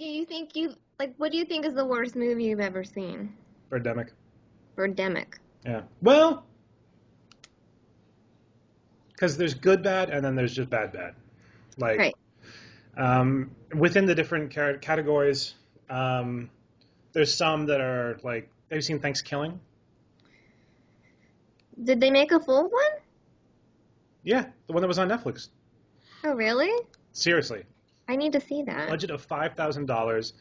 you think you like? What do you think is the worst movie you've ever seen? Birdemic. Birdemic. Yeah. Well, because there's good bad and then there's just bad bad. Like, Right. within the different categories, there's some that are like, have you seen Thanksgiving? Did they make a full one? Yeah, the one that was on Netflix. Oh, really? Seriously. I need to see that. Budget of $5,000.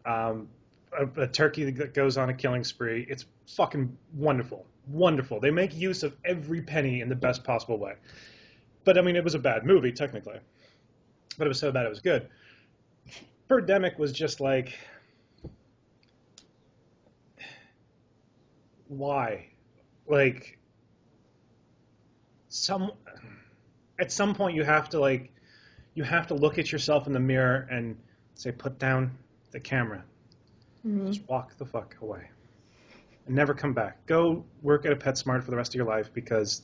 A turkey that goes on a killing spree. It's fucking wonderful. Wonderful. They make use of every penny in the best possible way. But, I mean, it was a bad movie, technically. But it was so bad it was good. Birdemic was just like, why? Like, at some point you have to look at yourself in the mirror and say, put down the camera. Mm-hmm. Just walk the fuck away. And never come back. Go work at a PetSmart for the rest of your life because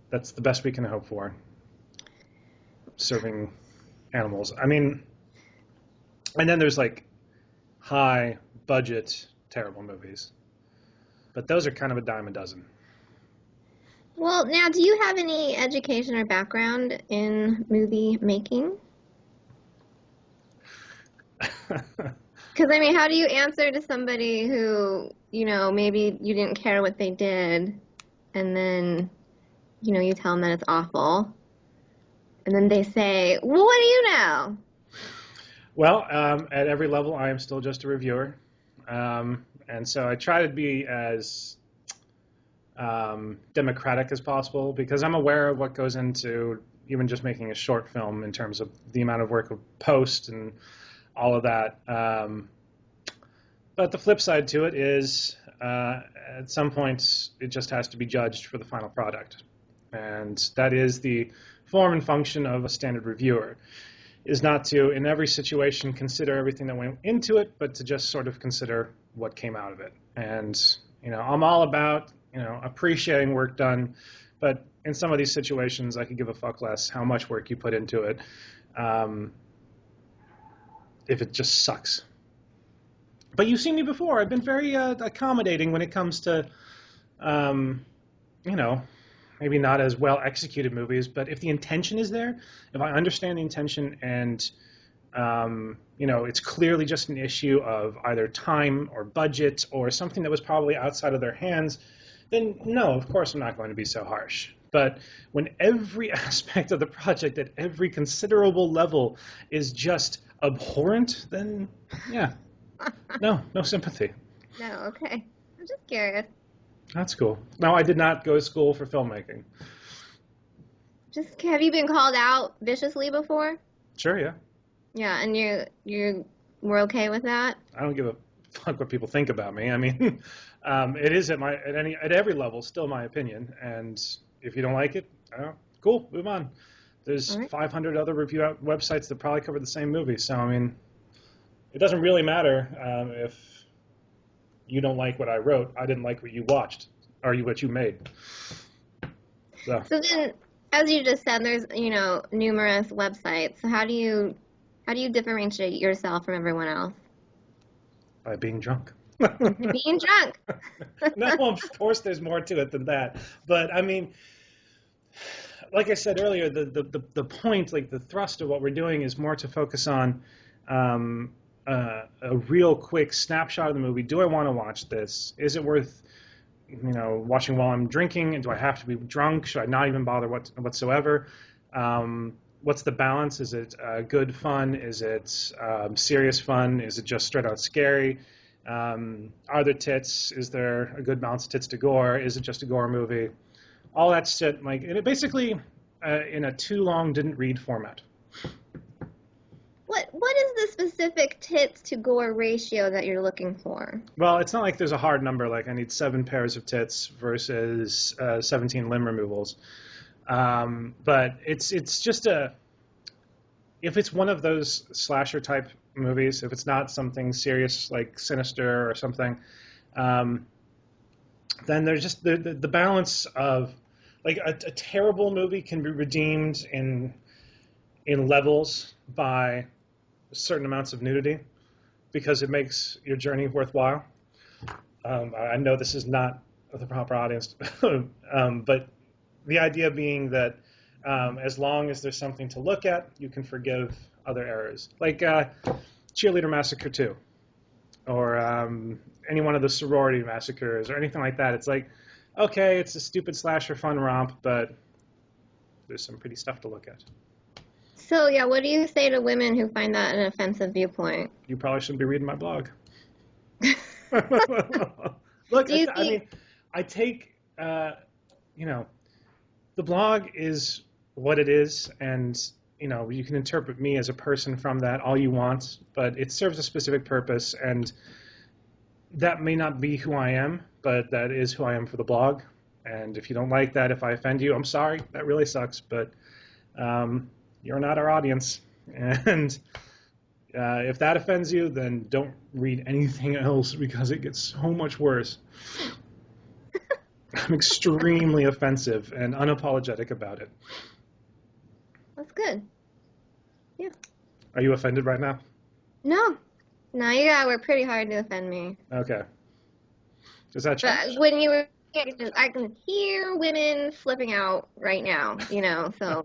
that's the best we can hope for. Serving animals. I mean, and then there's like high budget, terrible movies. But those are kind of a dime a dozen. Well, now, do you have any education or background in movie making? Because, I mean, how do you answer to somebody who, maybe you didn't care what they did, and then, you tell them that it's awful, and then they say, well, what do you know? Well, at every level, I am still just a reviewer. And so I try to be as democratic as possible because I'm aware of what goes into even just making a short film in terms of the amount of work of post and all of that. But the flip side to it is at some point it just has to be judged for the final product. And that is the form and function of a standard reviewer, is not to, in every situation, consider everything that went into it, but to just sort of consider what came out of it. And, I'm all about, appreciating work done, but in some of these situations, I could give a fuck less how much work you put into it if it just sucks. But you've seen me before. I've been very accommodating when it comes to, maybe not as well executed movies, but if the intention is there, if I understand the intention and, it's clearly just an issue of either time or budget or something that was probably outside of their hands, then no, of course I'm not going to be so harsh. But when every aspect of the project at every considerable level is just abhorrent, then yeah, no sympathy. No, okay. I'm just curious. That's cool. No, I did not go to school for filmmaking. Just, have you been called out viciously before? Sure, yeah. Yeah, and you were okay with that? I don't give a fuck what people think about me. I mean, it is at every level still my opinion, and if you don't like it, cool, move on. There's 500 other review websites that probably cover the same movie, so I mean, it doesn't really matter if you don't like what I wrote. I didn't like what you watched or what you made. So then, as you just said, there's numerous websites. So how do you differentiate yourself from everyone else? By being drunk. Being drunk. No, of course there's more to it than that. But I mean, like I said earlier, the point, like the thrust of what we're doing is more to focus on a real quick snapshot of the movie. Do I want to watch this? Is it worth watching while I'm drinking? And do I have to be drunk? Should I not even bother whatsoever? What's the balance? Is it good fun? Is it serious fun? Is it just straight out scary? Are there tits? Is there a good balance of tits to gore? Is it just a gore movie? All that shit, and it basically in a too long didn't read format. What is the specific tits to gore ratio that you're looking for? Well, it's not like there's a hard number, like I need 7 pairs of tits versus 17 limb removals. But it's just if it's one of those slasher type movies, if it's not something serious like Sinister or something, then there's just the balance of like a terrible movie can be redeemed in levels by certain amounts of nudity. because it makes your journey worthwhile. I know this is not the proper audience, but the idea being that as long as there's something to look at, you can forgive other errors. Like Cheerleader Massacre 2, or any one of the sorority massacres, or anything like that. It's like, okay, it's a stupid slasher fun romp, but there's some pretty stuff to look at. So, yeah, what do you say to women who find that an offensive viewpoint? You probably shouldn't be reading my blog. Look, I mean, I take, you know, the blog is what it is, and, you know, you can interpret me as a person from that all you want, but it serves a specific purpose, and that may not be who I am, but that is who I am for the blog. And if you don't like that, if I offend you, I'm sorry. That really sucks, but you're not our audience. And if that offends you, then don't read anything else, because it gets so much worse. I'm extremely offensive and unapologetic about it. That's good. Yeah. Are you offended right now? No. No, you gotta work pretty hard to offend me. Okay. Does that change? But when you were, I can hear women flipping out right now, you know, so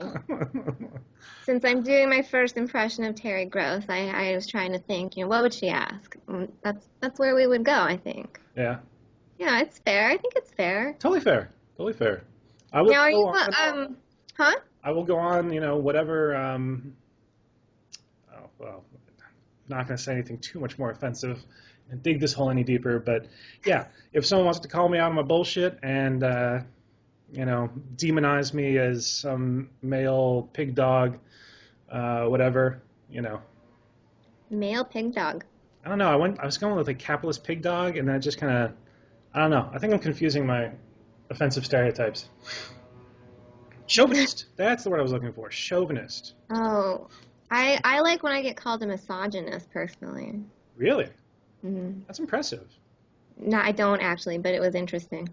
since I'm doing my first impression of Terry Gross, I was trying to think, you know, what would she ask? That's where we would go, I think. Yeah. Yeah, it's fair. I think it's fair. Totally fair. Totally fair. I will now, are go you, on. Huh? I will go on, you know, whatever. Oh, well, I'm not going to say anything too much more offensive and dig this hole any deeper. But yeah, if someone wants to call me out on my bullshit and, you know, demonize me as some male pig dog, whatever, you know. Male pig dog. I don't know. I was going with a capitalist pig dog, and that just kind of, I don't know. I think I'm confusing my offensive stereotypes. Chauvinist. That's the word I was looking for. Chauvinist. Oh, I like when I get called a misogynist, personally. Really? Mm-hmm. That's impressive. No, I don't actually, but it was interesting.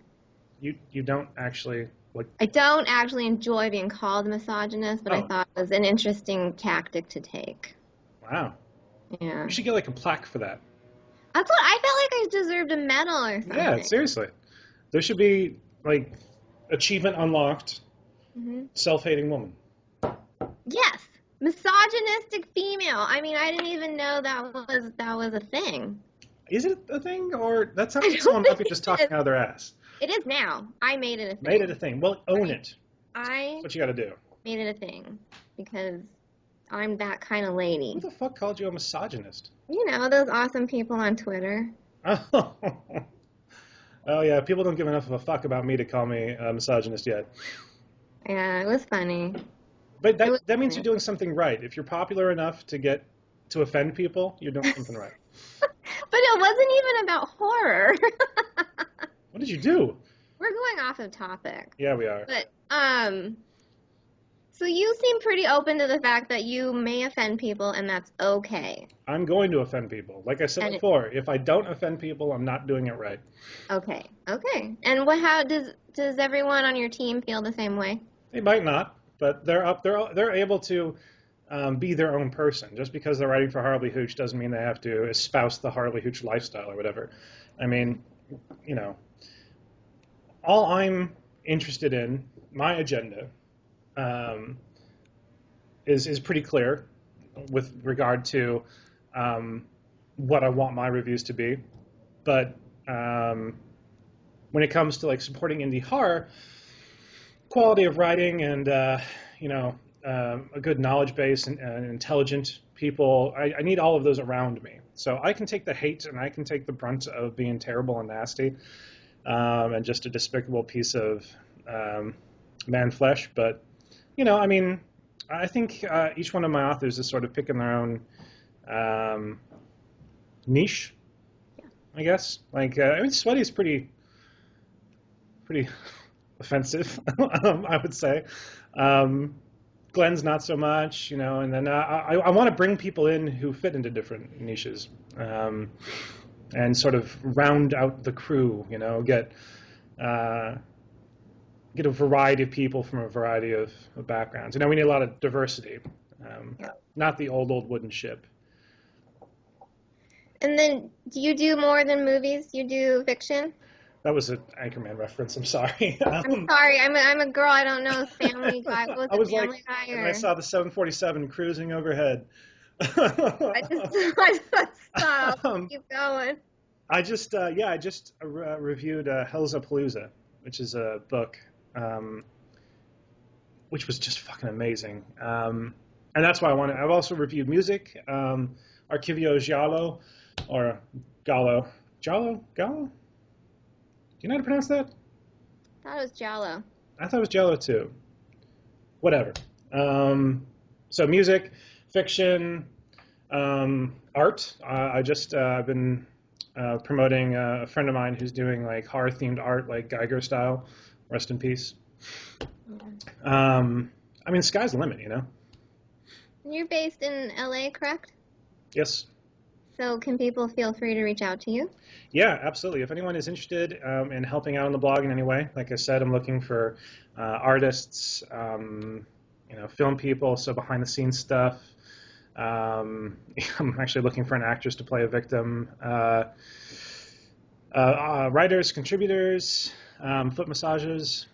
You don't actually like. I don't actually enjoy being called a misogynist, but I thought it was an interesting tactic to take. Wow. Yeah. You should get like a plaque for that. That's what I felt like I deserved a medal or something. Yeah, seriously. There should be like achievement unlocked. Mm-hmm. Self-hating woman. Yes, misogynistic female. I mean, I didn't even know that was a thing. Is it a thing, or that sounds like someone might be just talking out of their ass? It is now. I made it a thing. Made it a thing. Well, own it. That's what you got to do. Made it a thing because I'm that kind of lady. Who the fuck called you a misogynist? You know, those awesome people on Twitter. Oh, yeah. People don't give enough of a fuck about me to call me a misogynist yet. Yeah, it was funny. But that means you're doing something right. If you're popular enough to offend people, you're doing something right. But it wasn't even about horror. What did you do? We're going off of topic. Yeah, we are. But so you seem pretty open to the fact that you may offend people, and that's okay. I'm going to offend people. Like I said before, if I don't offend people, I'm not doing it right. Okay. And how does everyone on your team feel the same way? They might not, but they're able to be their own person. Just because they're writing for Horribly Hooched doesn't mean they have to espouse the Horribly Hooched lifestyle or whatever. I mean, you know, all I'm interested in, my agenda, is pretty clear with regard to what I want my reviews to be. But when it comes to like supporting indie horror, quality of writing and you know, a good knowledge base and intelligent people, I need all of those around me. So I can take the hate and I can take the brunt of being terrible and nasty and just a despicable piece of man flesh. But, you know, I mean, I think each one of my authors is sort of picking their own niche, I guess. Like, I mean, Sweaty is pretty offensive, I would say. Glenn's not so much, you know, and then I want to bring people in who fit into different niches and sort of round out the crew, you know, get a variety of people from a variety of backgrounds. You know, we need a lot of diversity, not the old wooden ship. And then, do you do more than movies? You do fiction? That was an Anchorman reference. I'm sorry. I'm sorry, I'm a girl. I don't know Family Guy. What I was was it, like, Family Guy and I or? saw the 747 cruising overhead. I just I just stop. um, Keep going. I just reviewed Hellzapalooza, which is a book, which was just fucking amazing. And that's why I've also reviewed music, Archivio Giallo, or Gallo. Gallo? Do you know how to pronounce that? I thought it was Jello. I thought it was Jello too. Whatever. So music, fiction, art. I've been promoting a friend of mine who's doing like horror themed art, like Geiger style. Rest in peace. Okay. I mean, sky's the limit, you know. You're based in LA, correct? Yes. So can people feel free to reach out to you? Yeah, absolutely. If anyone is interested in helping out on the blog in any way, like I said, I'm looking for artists, film people, so behind the scenes stuff. I'm actually looking for an actress to play a victim. Writers, contributors, foot massagers,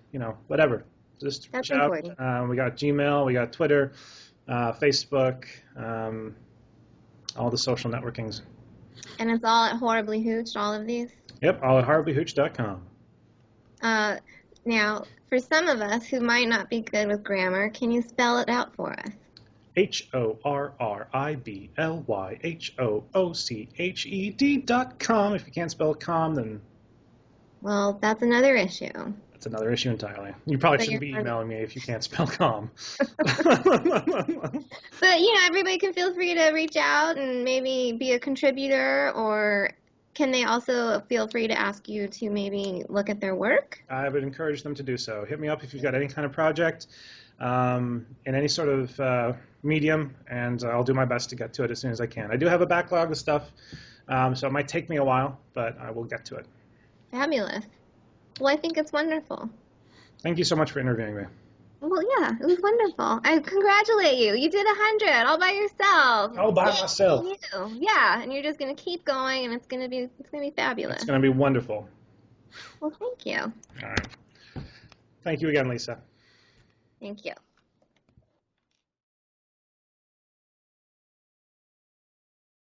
whatever. Just That's reach out. important. We got Gmail, we got Twitter, Facebook, all the social networkings. And it's all at Horribly Hooched, all of these? Yep, all at horriblyhooched.com. Now, for some of us who might not be good with grammar, can you spell it out for us? HORRIBLYHOOCHED.com. If you can't spell com, then Well, that's another issue. that's another issue entirely. You probably But shouldn't be you're- emailing me if you can't spell com. But, everybody can feel free to reach out and maybe be a contributor, or can they also feel free to ask you to maybe look at their work? I would encourage them to do so. Hit me up if you've got any kind of project in any sort of medium, and I'll do my best to get to it as soon as I can. I do have a backlog of stuff, so it might take me a while, but I will get to it. Fabulous. Well, I think it's wonderful. Thank you so much for interviewing me. Well, yeah, it was wonderful. I congratulate you. You did 100 all by yourself. All by Yay, myself. you. Yeah, and you're just gonna keep going, and it's gonna be fabulous. It's going to be wonderful. Well, thank you. All right. Thank you again, Lisa. Thank you.